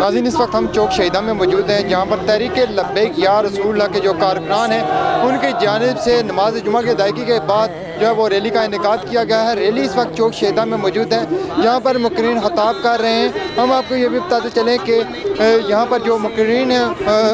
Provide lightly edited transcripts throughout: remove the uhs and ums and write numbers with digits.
नाज़रीन, इस वक्त हम चौक शहीदा में मौजूद हैं, जहाँ पर तहरीक लब्बैक या रसूलुल्लाह के जो कारकुनान हैं उनकी जानिब से नमाज जुमा की अदायगी के बाद जो है वो रैली का इनेकाद किया गया है। रैली इस वक्त चौक शहीदा में मौजूद है, जहाँ पर मुकर्रीन खिताब कर रहे हैं। हम आपको ये भी बताते चलें कि यहाँ पर जो मुकर्रीन हैं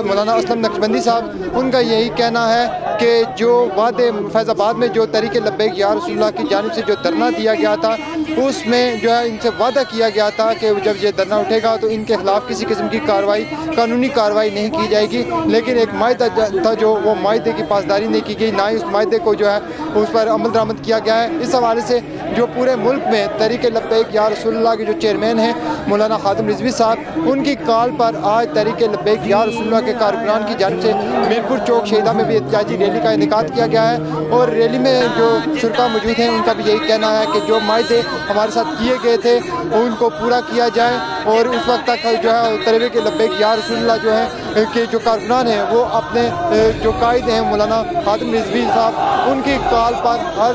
मौलाना असलम नक्शबंदी साहब, उनका यही कहना है कि जो वादे फैज़ाबाद में जो तहरीक लब्बैक या रसूलुल्लाह की जानिब से जो धरना दिया गया था, उसमें जो है इनसे वादा किया गया था कि जब ये धरना उठेगा तो इनके खिलाफ किसी किस्म की कार्रवाई, कानूनी कार्रवाई नहीं की जाएगी। लेकिन एक मायदा था जो वो मायदे की पासदारी नहीं की गई, ना ही उस मायदे को जो है उस पर अमल दरामद किया गया है। इस हवाले से जो पूरे मुल्क में तहरीक लब्बैक या रसूलुल्लाह के जो चेयरमैन हैं मौलाना खादिम रिजवी साहब, उनकी कॉल पर आज तहरीक लब्बैक या रसूलुल्लाह के कारकुनान की जानिब से मीरपुर चौक शहीदा में भी एहतजाजी रैली का इनेकाद किया गया है। और रैली में जो शुरका मौजूद हैं उनका भी यही कहना है कि जो मायदे हमारे साथ किए गए थे उनको पूरा किया जाए और उस वक्त तक जो है तहरीक लब्बैक या रसूलुल्लाह जो है के जो कारकुनान हैं वो अपने जो कायद हैं मौलाना खादिम रिजवी साहब, उनकी कॉल पर हर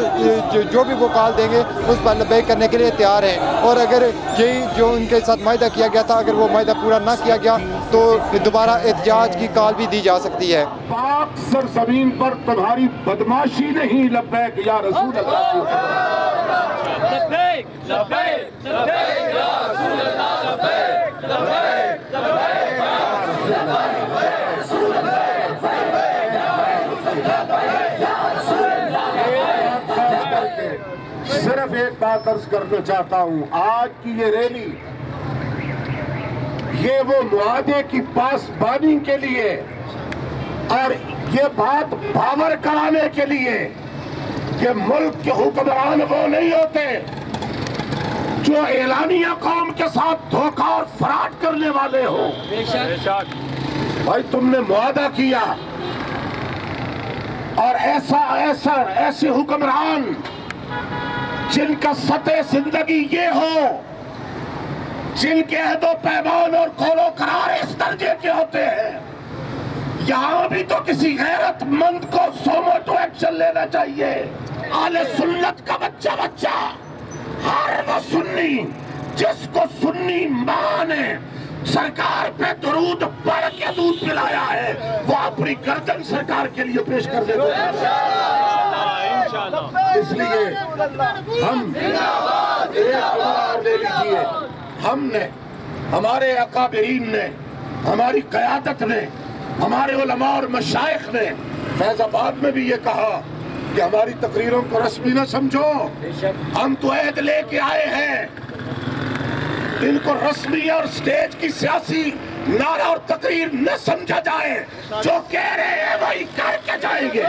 जो भी वो कॉल देंगे उस पर लब्बैक करने के लिए तैयार हैं। और अगर यही जो उनके साथ मायदा किया गया था, अगर वो मायदा पूरा ना किया गया तो दोबारा एहतजाज की कॉल भी दी जा सकती है। पाक सरजमीन पर तुम्हारी बदमाशी नहीं लब्बैक या रसूल अल्लाह, लब्बैक लब्बैक लब्बैक या रसूल अल्लाह, लब्बैक लब्बैक लब्बैक या रसूल अल्लाह। सिर्फ एक बात अर्ज करना चाहता हूँ, आज की ये रैली ये वो मुआदे की पासबानी के लिए और ये बात बावर कराने के लिए कि मुल्क के हुक्मरान वो नहीं होते जो एलानिया कौम के साथ धोखा और फराड करने वाले हो। भाई तुमने मुआदा किया और ऐसे हुक्मरान जिनका सतह जिंदगी ये हो, जिनके अहदो पैमान और कौलो करार इस दर्जे के होते हैं, यहाँ भी तो किसी गैरतमंद को सोमो टू एक्शन लेना चाहिए। आले सुन्नत का बच्चा हर वो सुन्नी जिसको सुन्नी मां ने सरकार पे दुरूद पढ़ के दूध पिलाया है, वो अपनी गर्दन सरकार के लिए पेश कर देते हैं। इसलिए हम ले लीजिए, हमने, हमारे अकाबिरीन ने, हमारी क़यादत ने, हमारे उलमा और मशाइख ने फैजाबाद में भी ये कहा कि हमारी तकरीरों को रस्मी न समझो, हम तो अहद लेके आए हैं, इनको रस्मी और स्टेज की सियासी नारा और तकरीर न समझा जाए, जो कह रहे हैं वही करके जाएंगे।